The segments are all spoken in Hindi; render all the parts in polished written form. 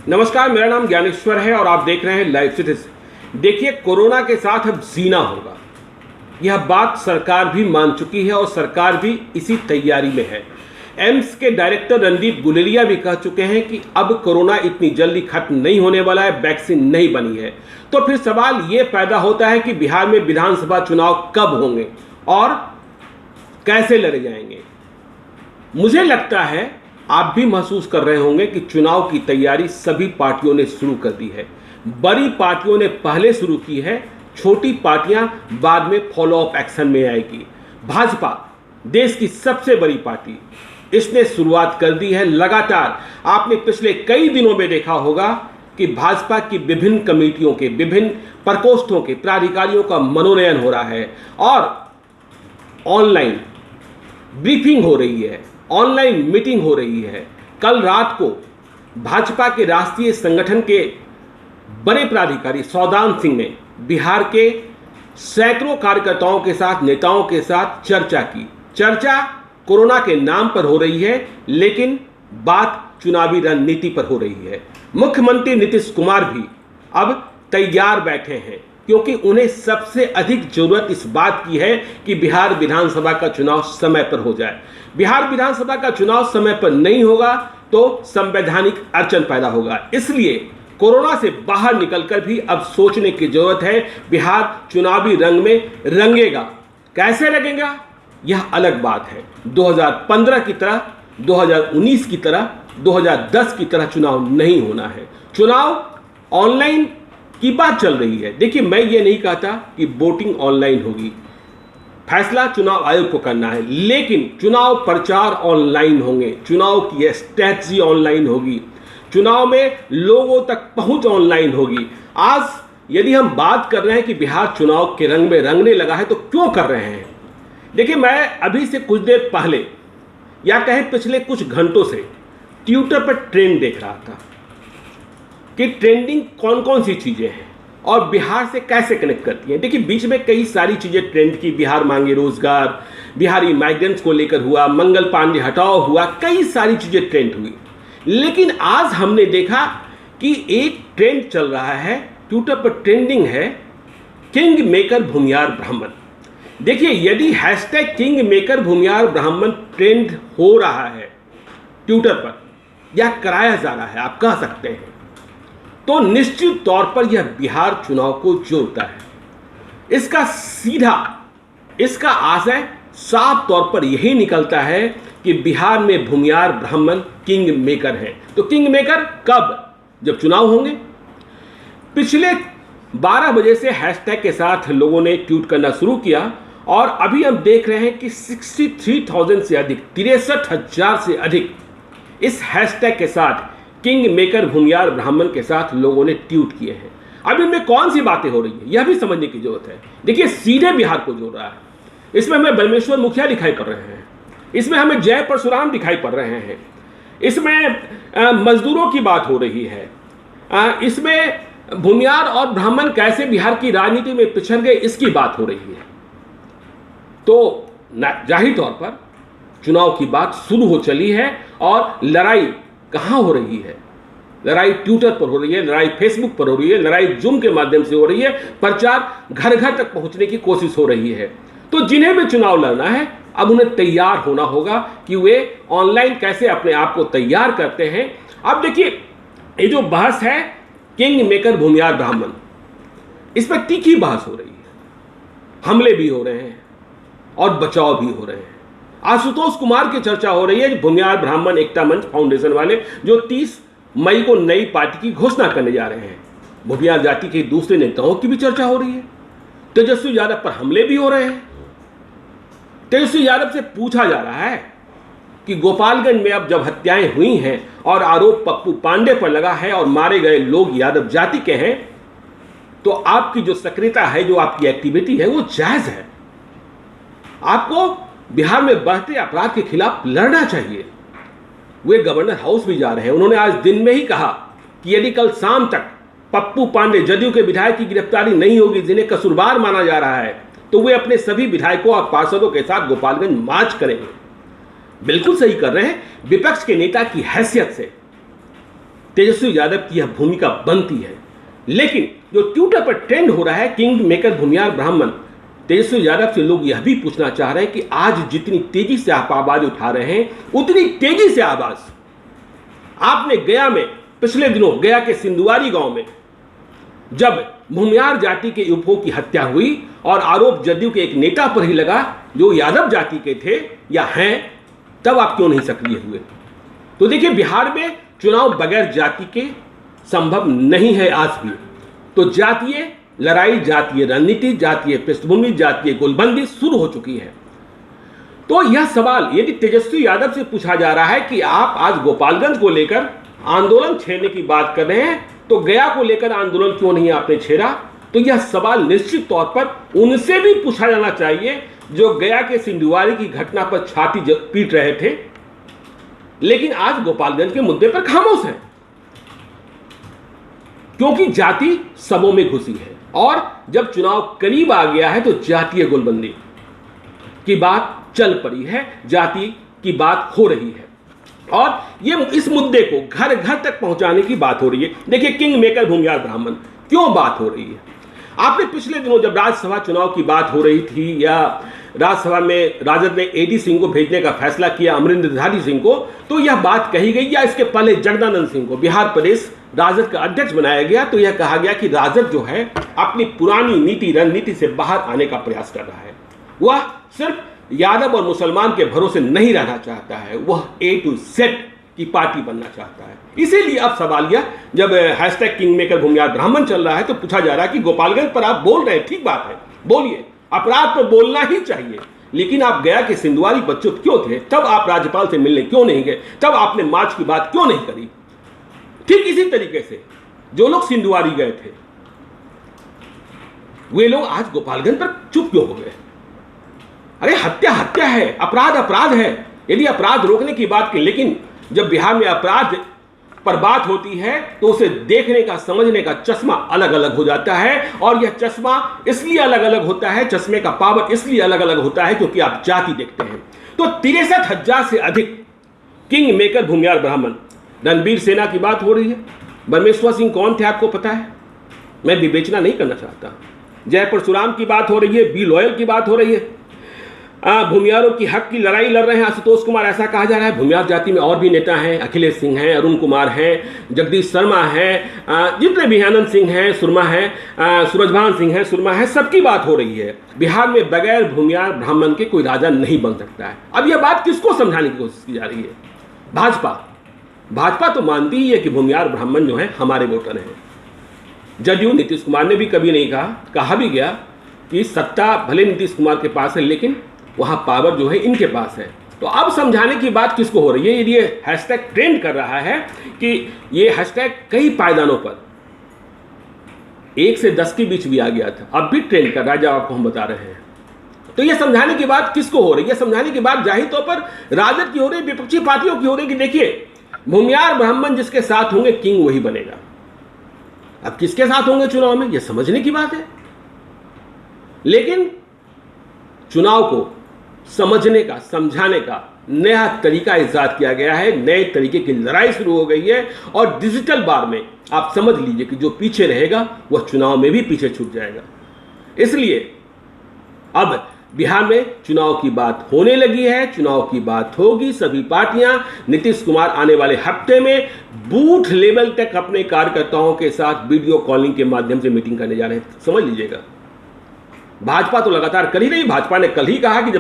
नमस्कार, मेरा नाम ज्ञानेश्वर है और आप देख रहे हैं लाइव सिटीजन। देखिए, कोरोना के साथ अब जीना होगा, यह बात सरकार भी मान चुकी है और सरकार भी इसी तैयारी में है। एम्स के डायरेक्टर रणदीप गुलेरिया भी कह चुके हैं कि अब कोरोना इतनी जल्दी खत्म नहीं होने वाला है, वैक्सीन नहीं बनी है। तो फिर सवाल ये पैदा होता है कि बिहार में विधानसभा चुनाव कब होंगे और कैसे लड़े जाएंगे। मुझे लगता है आप भी महसूस कर रहे होंगे कि चुनाव की तैयारी सभी पार्टियों ने शुरू कर दी है। बड़ी पार्टियों ने पहले शुरू की है, छोटी पार्टियां बाद में फॉलो अप एक्शन में आएगी। भाजपा देश की सबसे बड़ी पार्टी, इसने शुरुआत कर दी है। लगातार आपने पिछले कई दिनों में देखा होगा कि भाजपा की विभिन्न कमेटियों के, विभिन्न प्रकोष्ठों के प्राधिकारियों का मनोनयन हो रहा है और ऑनलाइन ब्रीफिंग हो रही है, ऑनलाइन मीटिंग हो रही है। कल रात को भाजपा के राष्ट्रीय संगठन के बड़े प्राधिकारी सौदान सिंह ने बिहार के सैकड़ों कार्यकर्ताओं के साथ, नेताओं के साथ चर्चा की। चर्चा कोरोना के नाम पर हो रही है, लेकिन बात चुनावी रणनीति पर हो रही है। मुख्यमंत्री नीतीश कुमार भी अब तैयार बैठे हैं, क्योंकि उन्हें सबसे अधिक जरूरत इस बात की है कि बिहार विधानसभा का चुनाव समय पर हो जाए। बिहार विधानसभा का चुनाव समय पर नहीं होगा तो संवैधानिक अड़चन पैदा होगा। इसलिए कोरोना से बाहर निकलकर भी अब सोचने की जरूरत है। बिहार चुनावी रंग में रंगेगा, कैसे रंगेगा यह अलग बात है। 2015 की तरह, 2019 की तरह, 2010 की तरह चुनाव नहीं होना है। चुनाव ऑनलाइन की बात चल रही है। देखिए, मैं ये नहीं कहता कि वोटिंग ऑनलाइन होगी, फैसला चुनाव आयोग को करना है, लेकिन चुनाव प्रचार ऑनलाइन होंगे, चुनाव की स्ट्रैटेजी ऑनलाइन होगी, चुनाव में लोगों तक पहुंच ऑनलाइन होगी। आज यदि हम बात कर रहे हैं कि बिहार चुनाव के रंग में रंगने लगा है, तो क्यों कर रहे हैं? देखिए, मैं अभी से कुछ देर पहले, या कहें पिछले कुछ घंटों से, ट्विटर पर ट्रेंड देख रहा था कि ट्रेंडिंग कौन कौन सी चीजें हैं और बिहार से कैसे कनेक्ट करती हैं। देखिए, बीच में कई सारी चीजें ट्रेंड की। बिहार मांगे रोजगार, बिहारी माइग्रेंट्स को लेकर हुआ, मंगल पांडे हटाओ हुआ, कई सारी चीजें ट्रेंड हुई। लेकिन आज हमने देखा कि एक ट्रेंड चल रहा है, ट्विटर पर ट्रेंडिंग है, किंग मेकर भूमियार ब्राह्मण। देखिए, यदि हैशटैग किंग मेकर भूमियार ब्राह्मण ट्रेंड हो रहा है ट्विटर पर, या कराया जा रहा है, आप कह सकते हैं, तो निश्चित तौर पर यह बिहार चुनाव को जोड़ता है। इसका आशय साफ तौर पर यही निकलता है कि बिहार में भूमियार ब्राह्मण किंग मेकर है। तो किंग मेकर कब? जब चुनाव होंगे। पिछले 12 बजे से हैशटैग के साथ लोगों ने ट्वीट करना शुरू किया और अभी हम देख रहे हैं कि 63,000 से अधिक, 63,000 से अधिक इस हैशटैग के साथ, किंग मेकर भूमियार ब्राह्मण के साथ लोगों ने ट्वीट किए हैं। अब इनमें कौन सी बातें हो रही है, यह भी समझने की जरूरत है। देखिए, सीधे बिहार को जोड़ रहा है। इसमें हमें बलमेश्वर मुखिया दिखाई पड़ रहे हैं, इसमें हमें जय परशुराम दिखाई पड़ रहे हैं, इसमें मजदूरों की बात हो रही है, इसमें भूमियार और ब्राह्मण कैसे बिहार की राजनीति में पिछड़ गए, इसकी बात हो रही है। तो जाहिर तौर पर चुनाव की बात शुरू हो चली है और लड़ाई कहां हो रही है? लड़ाई ट्विटर पर हो रही है, लड़ाई फेसबुक पर हो रही है, लड़ाई जूम के माध्यम से हो रही है, प्रचार घर घर तक पहुंचने की कोशिश हो रही है। तो जिन्हें भी चुनाव लड़ना है, अब उन्हें तैयार होना होगा कि वे ऑनलाइन कैसे अपने आप को तैयार करते हैं। अब देखिए, ये जो बहस है किंग मेकर भूमियार ब्राह्मण, इस पर तीखी बहस हो रही है, हमले भी हो रहे हैं और बचाव भी हो रहे हैं। आशुतोष कुमार की चर्चा हो रही है, भूमियार ब्राह्मण एकता मंच फाउंडेशन वाले, जो 30 मई को नई पार्टी की घोषणा करने जा रहे हैं। भूमियार जाति के दूसरे नेताओं की भी चर्चा हो रही है। तेजस्वी यादव पर हमले भी हो रहे हैं। तेजस्वी यादव से पूछा जा रहा है कि गोपालगंज में अब जब हत्याएं हुई हैं और आरोप पप्पू पांडे पर लगा है और मारे गए लोग यादव जाति के हैं, तो आपकी जो सक्रियता है, जो आपकी एक्टिविटी है, वो जायज है। आपको बिहार में बढ़ते अपराध के खिलाफ लड़ना चाहिए। वे गवर्नर हाउस भी जा रहे हैं। उन्होंने आज दिन में ही कहा कि यदि कल शाम तक पप्पू पांडे, जदयू के विधायक की गिरफ्तारी नहीं होगी, जिन्हें कसूरवार माना जा रहा है, तो वे अपने सभी विधायकों और पार्षदों के साथ गोपालगंज मार्च करेंगे। बिल्कुल सही कर रहे हैं। विपक्ष के नेता की हैसियत से तेजस्वी यादव की यह भूमिका बनती है। लेकिन जो ट्विटर पर ट्रेंड हो रहा है किंग मेकर भूमिहार ब्राह्मण, तेजस्वी यादव से लोग यह भी पूछना चाह रहे हैं कि आज जितनी तेजी से आप आवाज उठा रहे हैं उतनी तेजी से आवाज आपने गया में, पिछले दिनों गया के सिंधुवारी गांव में जब भूमिहार जाति के युवकों की हत्या हुई और आरोप जदयू के एक नेता पर ही लगा जो यादव जाति के थे या हैं, तब आप क्यों नहीं सक्रिय हुए? तो देखिए, बिहार में चुनाव बगैर जाति के संभव नहीं है आज भी। तो जातीय लड़ाई, जातीय रणनीति, जातीय पृष्ठभूमि, जातीय गोलबंदी शुरू हो चुकी है। तो यह सवाल यदि तेजस्वी यादव से पूछा जा रहा है कि आप आज गोपालगंज को लेकर आंदोलन छेड़ने की बात कर रहे हैं, तो गया को लेकर आंदोलन क्यों नहीं आपने छेड़ा? तो यह सवाल निश्चित तौर पर उनसे भी पूछा जाना चाहिए जो गया के सिंधुवारी की घटना पर छाती पीट रहे थे, लेकिन आज गोपालगंज के मुद्दे पर खामोश हैं, क्योंकि जाति सबों में घुसी है। और जब चुनाव करीब आ गया है तो जातीय गोलबंदी की बात चल पड़ी है, जाति की बात हो रही है और ये इस मुद्दे को घर घर तक पहुंचाने की बात हो रही है। देखिए, किंग मेकर भूमिहार ब्राह्मण क्यों बात हो रही है? आपने पिछले दिनों जब राज्यसभा चुनाव की बात हो रही थी या राज्यसभा में राजद ने एडी सिंह को भेजने का फैसला किया, अमरिंदरधारी सिंह को, तो यह बात कही गई, या इसके पहले जगदानंद सिंह को बिहार प्रदेश राजद का अध्यक्ष बनाया गया, तो यह कहा गया कि राजद जो है अपनी पुरानी नीति रणनीति से बाहर आने का प्रयास कर रहा है। वह सिर्फ यादव और मुसलमान के भरोसे नहीं रहना चाहता है, वह A to Z की पार्टी बनना चाहता है। इसीलिए अब सवाल यह, जब हैशटैग किंग मेकर भूमिहार ब्राह्मण चल रहा है तो पूछा जा रहा है कि गोपालगंज पर आप बोल रहे हैं, ठीक बात है, बोलिए, अपराध पर बोलना ही चाहिए, लेकिन आप गया के सिंधुवारी पर चुप क्यों थे? तब आप राज्यपाल से मिलने क्यों नहीं गए? तब आपने मार्च की बात क्यों नहीं करी? ठीक इसी तरीके से जो लोग सिंधुवारी गए थे वे लोग आज गोपालगंज पर चुप क्यों हो गए? अरे हत्या हत्या है, अपराध अपराध है, यदि अपराध रोकने की बात की, लेकिन जब बिहार में अपराध पर बात होती है तो उसे देखने का, समझने का चश्मा अलग अलग हो जाता है। और यह चश्मा इसलिए अलग अलग होता है, चश्मे का पावर इसलिए अलग अलग होता है क्योंकि आप जाति देखते हैं। तो 63,000 से अधिक किंग मेकर भूमिहार ब्राह्मण, रणबीर सेना की बात हो रही है। ब्रह्मेश्वर सिंह कौन थे आपको पता है? मैं विवेचना नहीं करना चाहता। जय परशुराम की बात हो रही है, बी लॉयल की बात हो रही है, भूमिहारों की हक की लड़ाई लड़ रहे हैं आशुतोष कुमार, ऐसा कहा जा रहा है। भूमिहार जाति में और भी नेता हैं, अखिलेश सिंह हैं, अरुण कुमार हैं, जगदीश शर्मा हैं, जितने भी आनंद सिंह हैं, सुरमा हैं, सूरजभान सिंह हैं, सुरमा है, सबकी बात हो रही है। बिहार में बगैर भूमिहार ब्राह्मण के कोई राजा नहीं बन सकता है। अब यह बात किसको समझाने की कोशिश की जा रही है? भाजपा तो मानती ही है कि भूमिहार ब्राह्मण जो है हमारे वोटर हैं। जदयू नीतीश कुमार ने भी कभी नहीं कहा भी गया कि सत्ता भले नीतीश कुमार के पास है लेकिन वहां पावर जो है इनके पास है। तो अब समझाने की बात किसको हो रही है? यदि ये हैशटैग ट्रेंड कर रहा है कि ये हैशटैग कई पायदानों पर 1 से 10 के बीच भी आ गया था, अब भी ट्रेंड कर रहा है, जब आपको हम बता रहे हैं, तो ये समझाने की बात किसको हो रही है? समझाने की बात जाहिर तौर पर राजद की हो रही है, विपक्षी पार्टियों की हो रही है कि देखिए, भूमिहार ब्राह्मण जिसके साथ होंगे किंग वही बनेगा। अब किसके साथ होंगे चुनाव में, यह समझने की बात है। लेकिन चुनाव को समझने का, समझाने का नया तरीका इजाद किया गया है, नए तरीके की लड़ाई शुरू हो गई है। और डिजिटल बार में आप समझ लीजिए कि जो पीछे रहेगा वह चुनाव में भी पीछे छूट जाएगा। इसलिए अब बिहार में चुनाव की बात होने लगी है, चुनाव की बात होगी। सभी पार्टियां, नीतीश कुमार आने वाले हफ्ते में बूथ लेवल तक अपने कार्यकर्ताओं के साथ वीडियो कॉलिंग के माध्यम से मीटिंग करने जा रहे हैं, समझ लीजिएगा। भाजपा तो लगातार कर ही रही। भाजपा ने कल ही कहा कि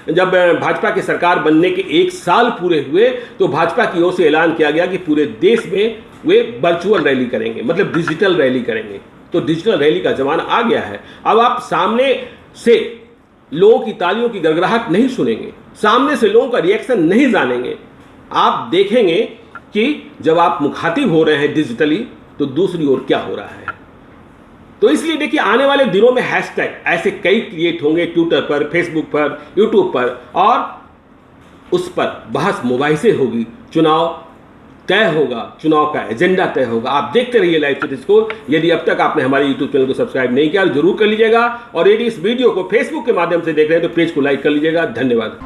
जब भाजपा की सरकार बनने के 1 साल पूरे हुए तो भाजपा की ओर से ऐलान किया गया कि पूरे देश में वे वर्चुअल रैली करेंगे, मतलब डिजिटल रैली करेंगे। तो डिजिटल रैली का जमाना आ गया है। अब आप सामने से लोगों की तालियों की गड़गड़ाहट नहीं सुनेंगे, सामने से लोगों का रिएक्शन नहीं जानेंगे। आप देखेंगे कि जब आप मुखातिब हो रहे हैं डिजिटली तो दूसरी ओर क्या हो रहा है। तो इसलिए देखिए, आने वाले दिनों में हैशटैग ऐसे कई क्रिएट होंगे ट्विटर पर, फेसबुक पर, यूट्यूब पर, और उस पर बहस मुबाहिसे होगी। चुनाव तय होगा, चुनाव का एजेंडा तय होगा। आप देखते रहिए लाइव सीरीज को। यदि अब तक आपने हमारे यूट्यूब चैनल को सब्सक्राइब नहीं किया तो जरूर कर लीजिएगा, और यदि इस वीडियो को फेसबुक के माध्यम से देख रहे हैं तो पेज को लाइक कर लीजिएगा। धन्यवाद।